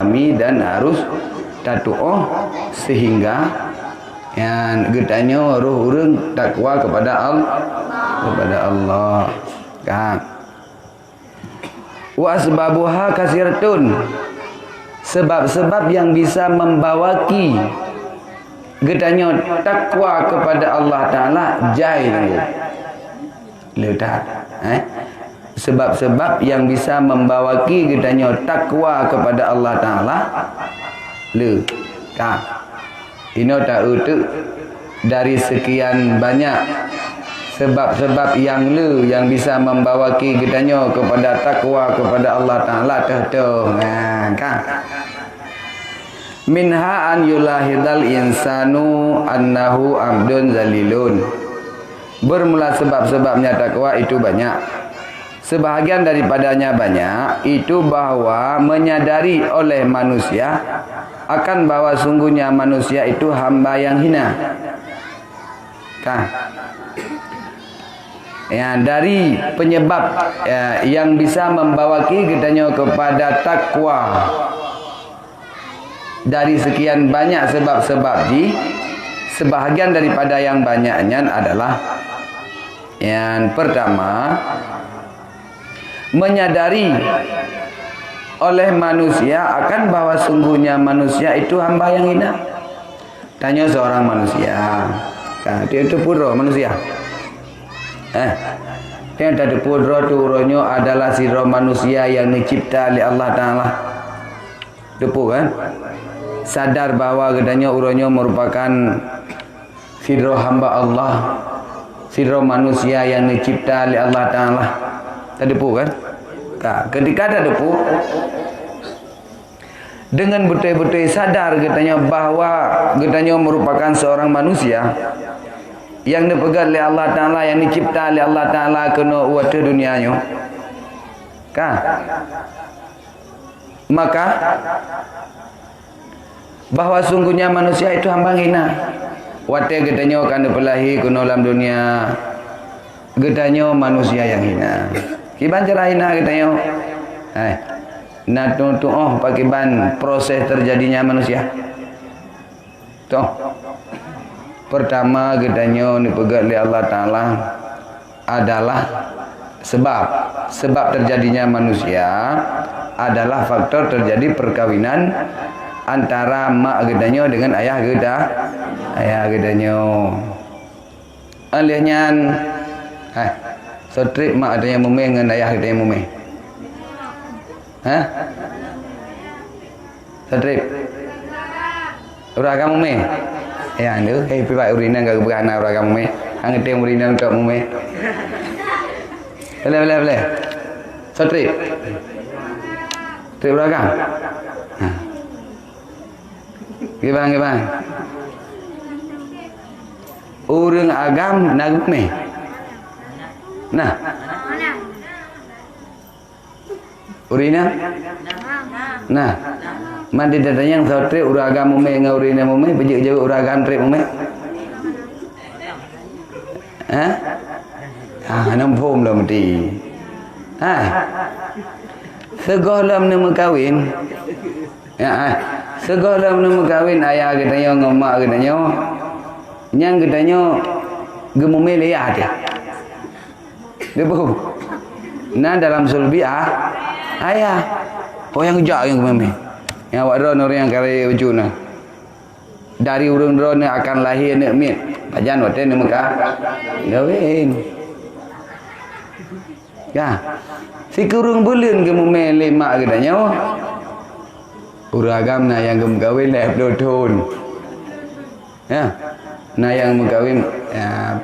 kami dan harus tatu'oh sehingga yang getanya roh urang takwa kepada Allah kan. Wa asbabuha kasiratun, sebab-sebab yang bisa membawaki getanya takwa kepada Allah Ta'ala jai letak sebab-sebab yang bisa membawaki getanya takwa kepada Allah Ta'ala le tak ini tak utuk dari sekian banyak sebab-sebab yang le yang bisa membawaki getanya kepada takwa kepada Allah Ta'ala kan minha an yulahidal insanu annahu abdun zalilun. Bermula sebab-sebabnya takwa itu banyak. Sebahagian daripadanya banyak itu bahwa menyadari oleh manusia akan bahwa sungguhnya manusia itu hamba yang hina. Kan? Ya, dari penyebab yang bisa membawaki kitanya kepada takwa dari sekian banyak sebab-sebab sebahagian daripada yang banyaknya adalah yang pertama menyadari oleh manusia akan bahwa sungguhnya manusia itu hamba yang hina. Tanya seorang manusia, dia itu pura manusia. Yang tadi pura tu uronyo adalah siro manusia yang dicipta oleh Allah Ta'ala. Depu kan? Sadar bahwa gedanya uronyo merupakan siro hamba Allah, siro manusia yang dicipta oleh Allah Ta'ala. Tadi depu kan? Ketika ada depu, dengan betul-betul sadar gedanya bahwa gedanya merupakan seorang manusia yang dipegang oleh Allah Ta'ala, yang dicipta oleh Allah Ta'ala kena uat dunianya kan? Maka bahwa sungguhnya manusia itu hamba hina. Wate gedanya akan dipelahi kena dalam dunia gedanya manusia yang hina. Kiban cara hina gedanya nak tuh pakai ban proses terjadinya manusia tuh. Pertama gedanya dipegang oleh Allah Ta'ala adalah sebab terjadinya manusia adalah faktor terjadi perkawinan antara mak gedanya dengan ayah gedanya. Alihnya setrip mak gedanya mumeh dengan ayah gedanya mumeh. Setrip uragam mumeh. Ya anu, pipa urina enggak berana uragam mumeh. Angete urina untuk mumeh. Boleh. Setrip. Trip uragam. Gimana? Urang agam nagme. Nah. Urina? Nah. Mandi dadanya yang trip uragam mume ngaurina mume bejek jauh uragam trip mume. Nampum lah mesti. Segolam nama kawin. Segolam nama kawin ayah katanya ngomak katanya. Nyang katanya gemume lihat ya. Debu. Nah dalam sulbi ayah. Oh yang jak yang gemume. Yang awak drone orang yang kali wujudna. Dari urang drone akan lahir nak mit. Pajan waktu ni muka gawin. Ya. Si kurung bulan ke mume lima katanya. Uragam na yang gawin leh blodon. Ya. Nah yang mengkawin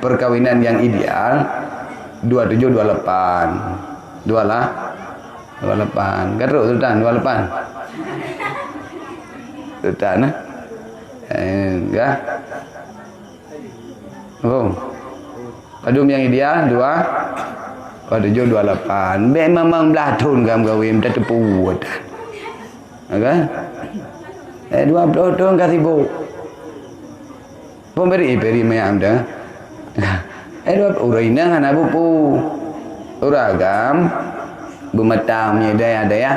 perkawinan yang ideal 27 28. 28. Garuk sultan 28. Sultan enggak. Oh. Padum yang ideal 27 28. Memang belah tahun kamu kawin dah tepuat. Okey. 20 tahun kasih bu. Pemberi mayam dah. Dua uraina kan abu pu. Uragam bumatamnya ada ya.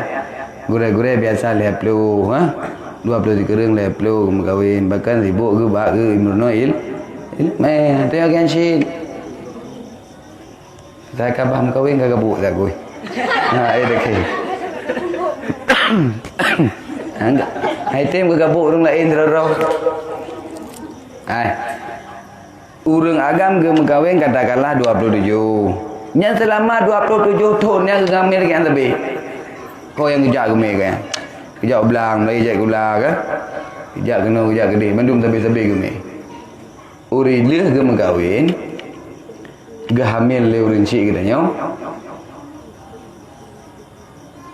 Gurau-gurau biasa leplu, 20 kereng leplu kahwin, bahkan sibuk ke bak ke Imrunoil. Tengok kan syid. Saya kabam kahwin ke kabuk tak kuih. Dekat. Item ke kabuk orang lain terus. Urang agam ke kahwin katakanlah 27. Nya selama 27 tahun yang ngamil kan lebih. Kau yang kejak gemik kan. Kejak belang, lagi kejak gula ke. Kejak kena, kejak gede. Mandum tapi-tapi gemik. Uri leh ke kahwin. Ke hamil le urang cik katanya.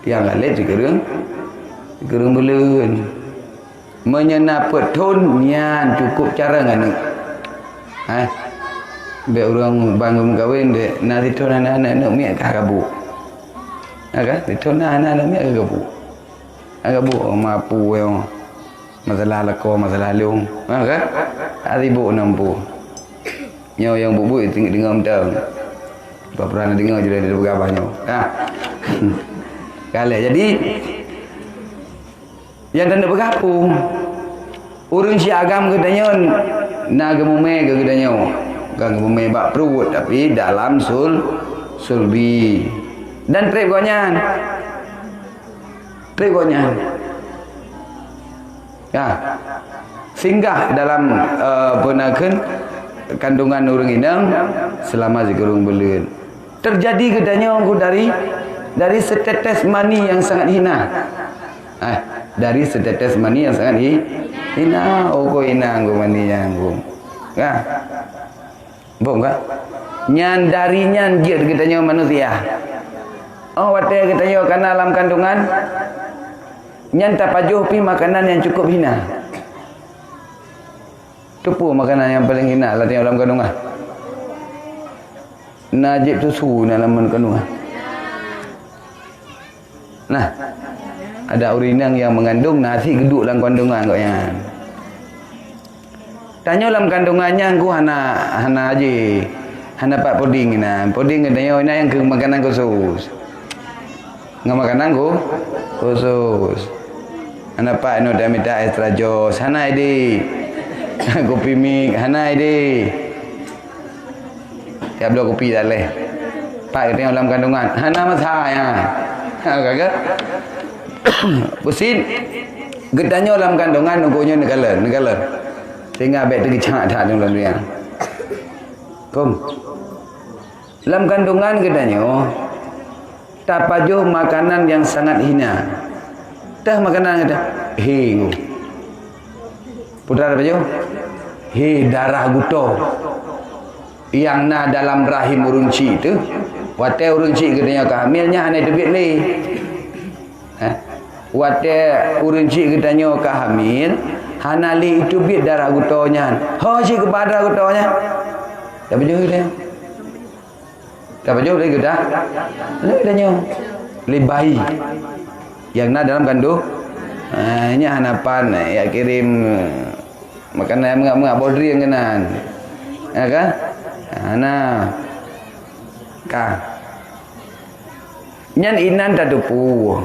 Yang galet dikereng. Dikereng belun. Menyenap petun nyan cukup cara ngana. Be orang bangun kahwin de nasi tu anak-anak nak miak kabu. Kan? Itu anak-anak miak kabu. Kabu mampu yang masalah lako, masalah leung. Kan? Aribu nampu. Nyo yang bubu itu dengar mentang. Apa pernah dengar je dari bergabahnya. Kale jadi yang tanda bergabung. Urang si agam katanya nak gemume ke katanya. Gang gemume bak perut tapi dalam sulbi. Dan trip gonyan. Trip gonyan. Singgah dalam penakan kandungan urang inang selama zikrung belun. Terjadi katanya dari setetes mani yang sangat hina. Dari setetes mani yang sangat hina. Kau hina anggu mani yang anggu. Bom kan? Nyan dari nyan dia katanya manusia. Wadah katanya karena alam kandungan. Nyan tak pajuh pi makanan yang cukup hina. Tepu makanan yang paling hina lah tengok dalam kandungan. Najib susu dalam kandungan. Nah, ada urinang yang mengandung nasi geduk dalam kandungan kau yang. Tanya dalam kandungannya aku hana aje. Hana pak puding ina. Puding katanya ina yang ke makanan khusus. Ngah makanan khusus. Hana pak ino dah minta extra jos. Hana ide. Kopi mik hana ide. Ya belum kopi dah leh. Pak katanya dalam kandungan. Hana masalah ya. Kakak. Pusin. Gedanya dalam kandungan nunggunya negala. Sehingga abek tu kecak tak dalam dunia. Dalam kandungan katanya tak pajuh makanan yang sangat hina. Tah makanan kata hingu. Putra pajuh? Darah guto. Yang na dalam rahim urunci tu. Wate urunci katanya kehamilnya hanya debit le. Wate urunci katanya kehamil. Hanali itu bit darah gutonya. Si kepada gutonya. Tak pajuh dia. Tak pajuh dia kita. Dia lebai. Yang nak dalam kandung. Ini hanapan ya kirim makanan mengak bodri yang kenan. Ya kan? Nyan inan tak tupu.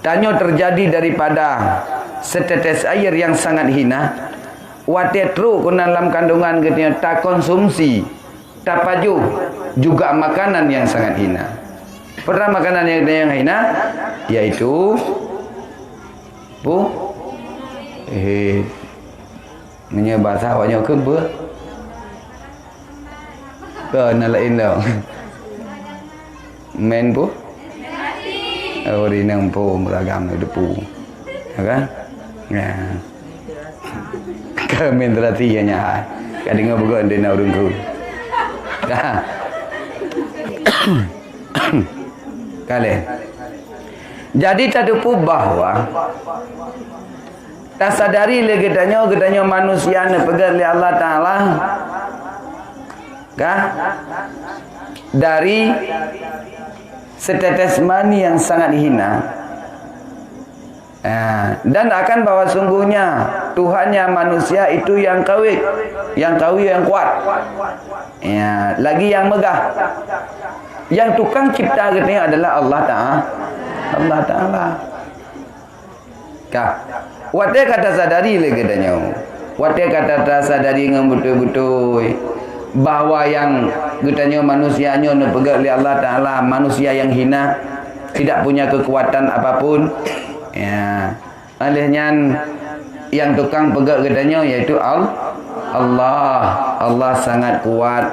Tanyo terjadi daripada setetes air yang sangat hina. Watetru kena dalam kandungan katanya tak konsumsi, tak pajuh juga makanan yang sangat hina. Pertama makanan yang hina yaitu bahasa awaknya ke lain dah. Men rinang beragam depu. Kan? Kemen terhati hanya kadang bukan dia nak urung. Kale. Jadi tadupu bahwa tak sadari gedanya manusia ne pegang oleh Allah Taala dari setetes mani yang sangat hina. Dan akan bahwa sungguhnya Tuhannya manusia itu yang kawi, yang kuat, lagi yang megah. Yang tukang cipta katanya adalah Allah Ta'ala. Kah? Wate kata sadari le katanya. Wate kata sadari ngam betul-betul bahawa yang katanya manusianya pegang oleh Allah Taala, manusia yang hina, tidak punya kekuatan apapun. Ya. Alihnya yang tukang pegang katanya yaitu Allah. Allah sangat kuat.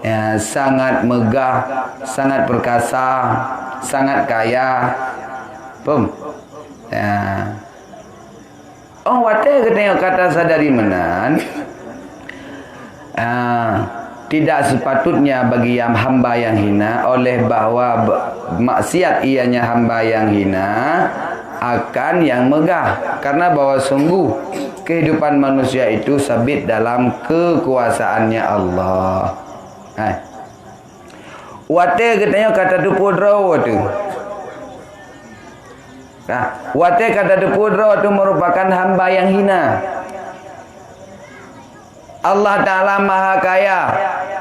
Ya, sangat megah, sangat perkasa, sangat kaya. Pum. Ya. Oh, wate katanya kata sadari menan. Tidak sepatutnya bagi yang hamba yang hina oleh bahwa maksiat ianya hamba yang hina akan yang megah, karena bahwa sungguh kehidupan manusia itu sabit dalam kekuasaannya Allah. Wate katanya kata dupudra tu. Wate kata dupudra tu merupakan hamba yang hina. Allah Ta'ala maha kaya,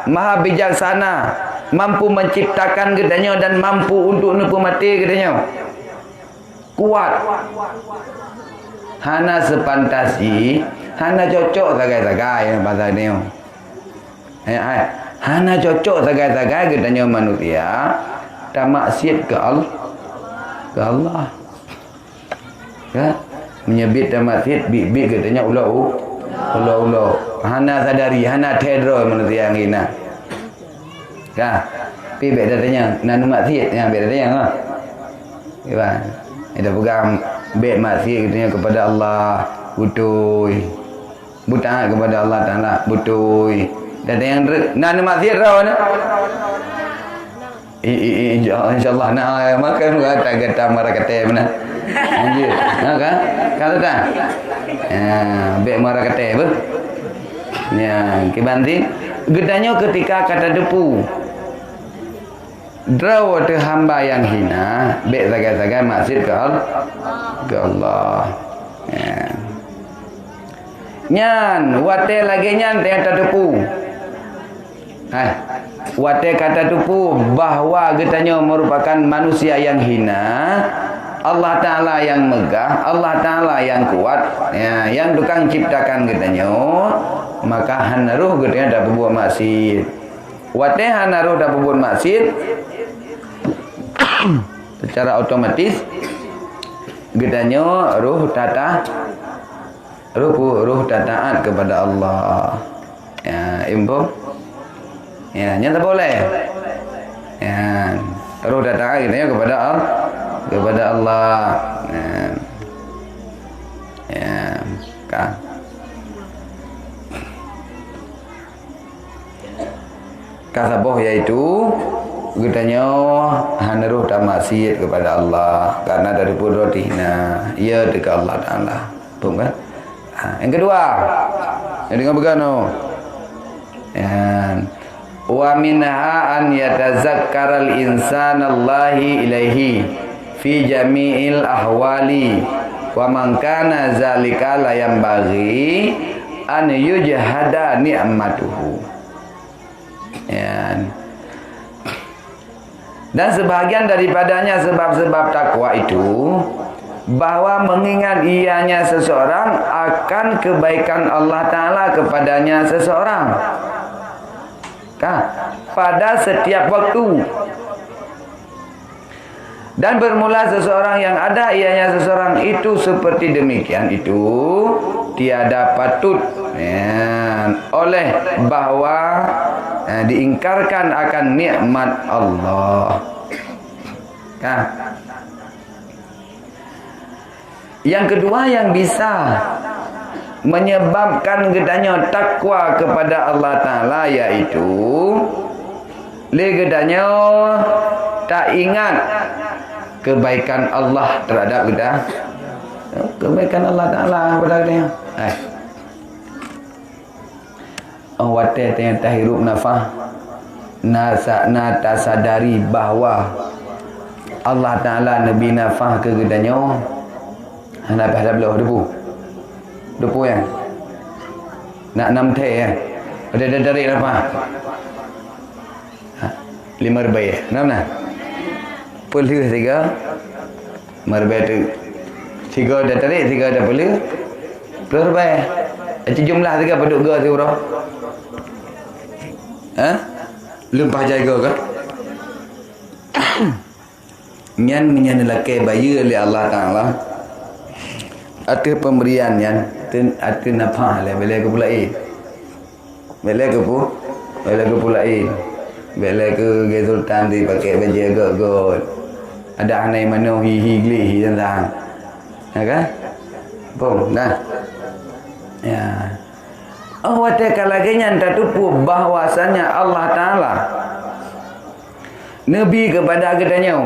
maha bijaksana, mampu menciptakan katanya dan mampu untuk nupu mati katanya. Kuat. Hana sepantasi, hana cocok sagai-sagai bahasa ni. Hana cocok sagai-sagai katanya manusia tak maksiat ke Allah. Ya, menyebut tak maksiat bib katanya ulau. Hana sadari, hana tedro manusia yang hina. Kah? Pi bet datanya nanu maksiat yang bet datanya. Iban. Kita pegang bet maksiat katanya kepada Allah, butui. Buta kepada Allah Taala, butui. Dan yang nanu maksiat raw na. Insyaallah nak makan kata marah kata mana. Anjir. Kan? Kata tak? Bek marah kata apa? Ya, kibanti gedanya ketika kata depu draw tu hamba yang hina bek zaga-zaga maksud ke Allah. Ya. Nyan wate lagi nyan dia kata depu. Wate kata depu bahawa gedanya merupakan manusia yang hina, Allah Ta'ala yang megah, Allah Ta'ala yang kuat, ya, yang tukang ciptakan katanya, maka hanaruh katanya dah berbuat maksiat. Wate hanaruh dah berbuat maksiat, secara otomatis katanya ruh taat kepada Allah. Ya, impo. Ya, nyata boleh. Ya, ruh taat katanya kepada Allah. Ya, kan. Kasaboh yaitu katanya hanaruh tak maksiat kepada Allah karena dari pudrotina ia dekat Allah Taala. Betul kan? Yang kedua, yang dengan begano. Ya. Wa minha an yatazakkaral insanallahi ilaihi fi jami'il ahwali wa man kana zalika la yambaghi an yujhada ni'matuhu. Ya. Dan sebahagian daripadanya sebab-sebab takwa itu bahwa mengingat ianya seseorang akan kebaikan Allah Ta'ala kepadanya seseorang pada setiap waktu. Dan bermula seseorang yang ada ianya seseorang itu seperti demikian itu tiada patut oleh bahwa diingkarkan akan nikmat Allah. Yang kedua yang bisa menyebabkan gedanya takwa kepada Allah Ta'ala yaitu gedanya tak ingat kebaikan Allah terhadap kita. Kebaikan Allah Ta'ala pada kita. Wate yang tahirup nafah nata sadari bahawa Allah Ta'ala Nabi nafah ke gedanya Nabi hadap belah depu ya nak 6 teh ya ada dari apa 5 rupiah ya nama puluh 3 merbe tu Tiga dah tarik, tiga dah boleh. Berapa? Itu jumlah tiga penduduk ke tu bro? Ha? Lempah jaga ke? Nyan menyan lelaki bayi oleh Allah Ta'ala. Ada pemberian yang ada nafah lah. Bila ke pula bila ke pula bila ke Sultan di pakai baju agak-agak. Ada anai mana hi gli tentang. Ya kan? Pun dah. Ya. Oh, watak lagi yang tertupu bahwasanya Allah Ta'ala Nabi kepada katanya.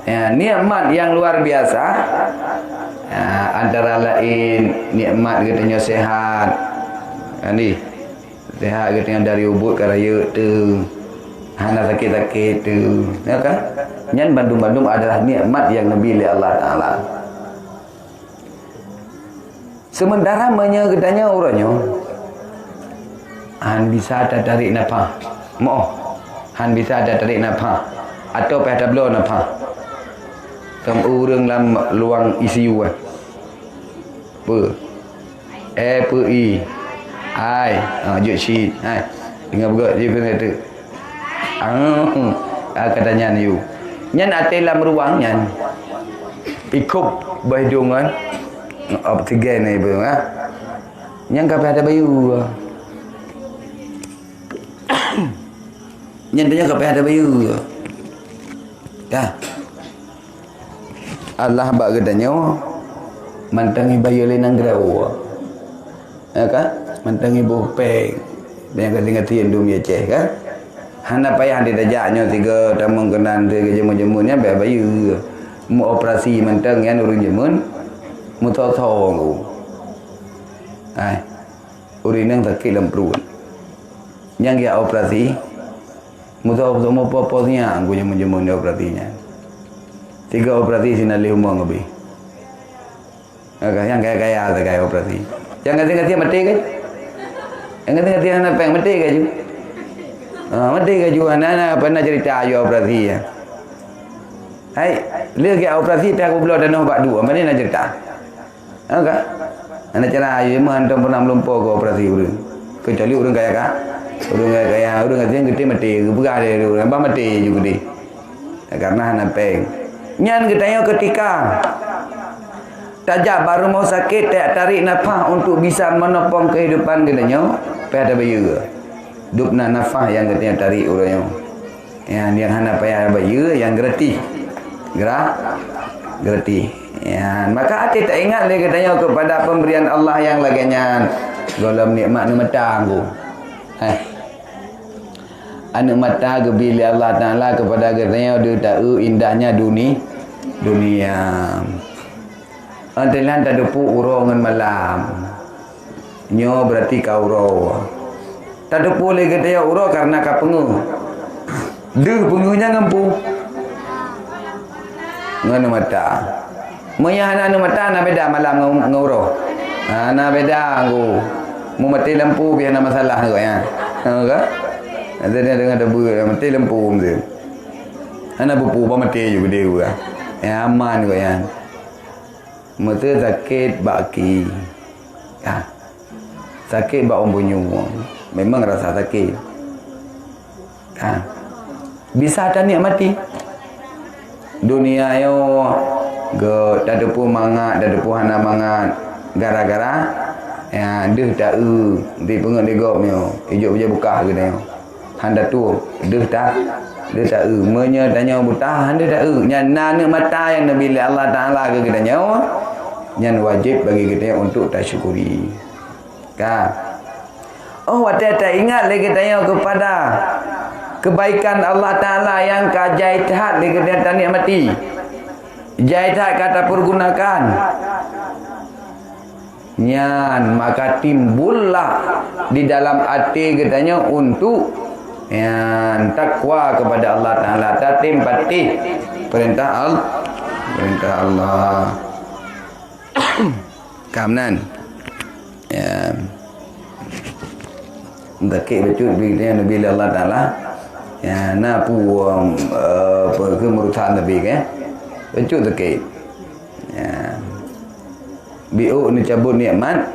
Ya, nikmat yang luar biasa. Ya, antara lain nikmat katanya sehat. Ni sehat katanya dari ubud ke raya tu. Hana sakit-sakit tu. Ya kan? Yang bandung-bandung adalah nikmat yang Nabi oleh Allah Ta'ala. Sementara katanya orangnya han bisa ada tarik nafas. Han bisa ada tarik nafas atau pada blow nafas. Orang dalam luang ICU I juk sheet dengan bergerak dia pun kata katanya ni nyan ate dalam ruang nyan ikut bahidungan oksigen ni pun nyan kape ada bayu nyan tanya kape ada bayu ya Allah bak katanya mantangi bayu lenang gerau ya kan mantangi bopeng yang kata-kata yang dunia ceh kan hana payah dia dajaknya tiga tamang kenan dia jemu-jemunya biar bayu mu operasi mantang yang urang jemun mu tho-tho urang nang sakit dalam perut yang dia operasi mu tho semua apa-apanya aku jemu-jemun dia operasinya 3 operasi sinali umur lebih. Yang kaya-kaya sekali operasi. Yang kata-kata mati kan? Yang kata-kata anak peng mati kan ju? Mati kan ju anak pernah cerita ayo operasi ya. Hai, dia ke operasi tak aku belum ada nombak 2. Mana nak cerita? Okey. Anak cara ayo mah antum pernah melumpur ke operasi urang. Kecuali urang kaya kah? Urang kaya, urang kata yang gede mati, berah dia urang mati juga dia. Karena anak peng. Nyan katanya ketika tajak baru mau sakit tak tarik nafas untuk bisa menopang kehidupan katanya pada bayu dupna nafas yang katanya tarik urangnya yang hana payah bayu yang gerti ya maka hati tak ingat dia katanya kepada pemberian Allah yang laginya dalam nikmat ni mata aku anak mata gebili Allah Ta'ala kepada katanya dia tahu indahnya dunia antelan tak ada pu urongan malam nyo berarti kau uro tak ada pu lagi katanya uro karena kau pengu pengunya ngampu ngana mata moya anak mata na beda malam nguro na beda aku mu mati lampu biar ada masalah tu ya ada dengan debu mati lampu tu ana bupu pa mati juga dia ya aman kau ya mata sakit baki sakit bak ombunyu memang rasa sakit bisa ada niat mati dunia yo go tak ada pun mangat tak ada pun hana mangat gara-gara ya dia tak di pengen digopnya hijau je buka ke dia handa tu dia tak menya tanya buta handa tak nyana nak mata yang Nabi Allah Ta'ala ke katanya yang wajib bagi kita untuk tersyukuri kan waktu tak ingat lagi katanya kepada kebaikan Allah Ta'ala yang kajaitat lagi katanya tani mati jaitat kata pergunakan nyan maka timbullah di dalam hati katanya untuk yang takwa kepada Allah Ta'ala tatim pati perintah Allah kamnan ya dakik betul bila Nabi Allah Ta'ala ya napu kemurutan Nabi kan betul dakik ya biu ni cabut nikmat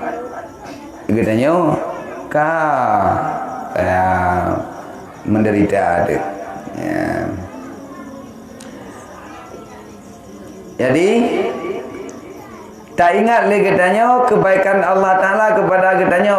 katanya ka menderita ada. Ya. Jadi tak ingat lagi katanya kebaikan Allah Taala kepada katanya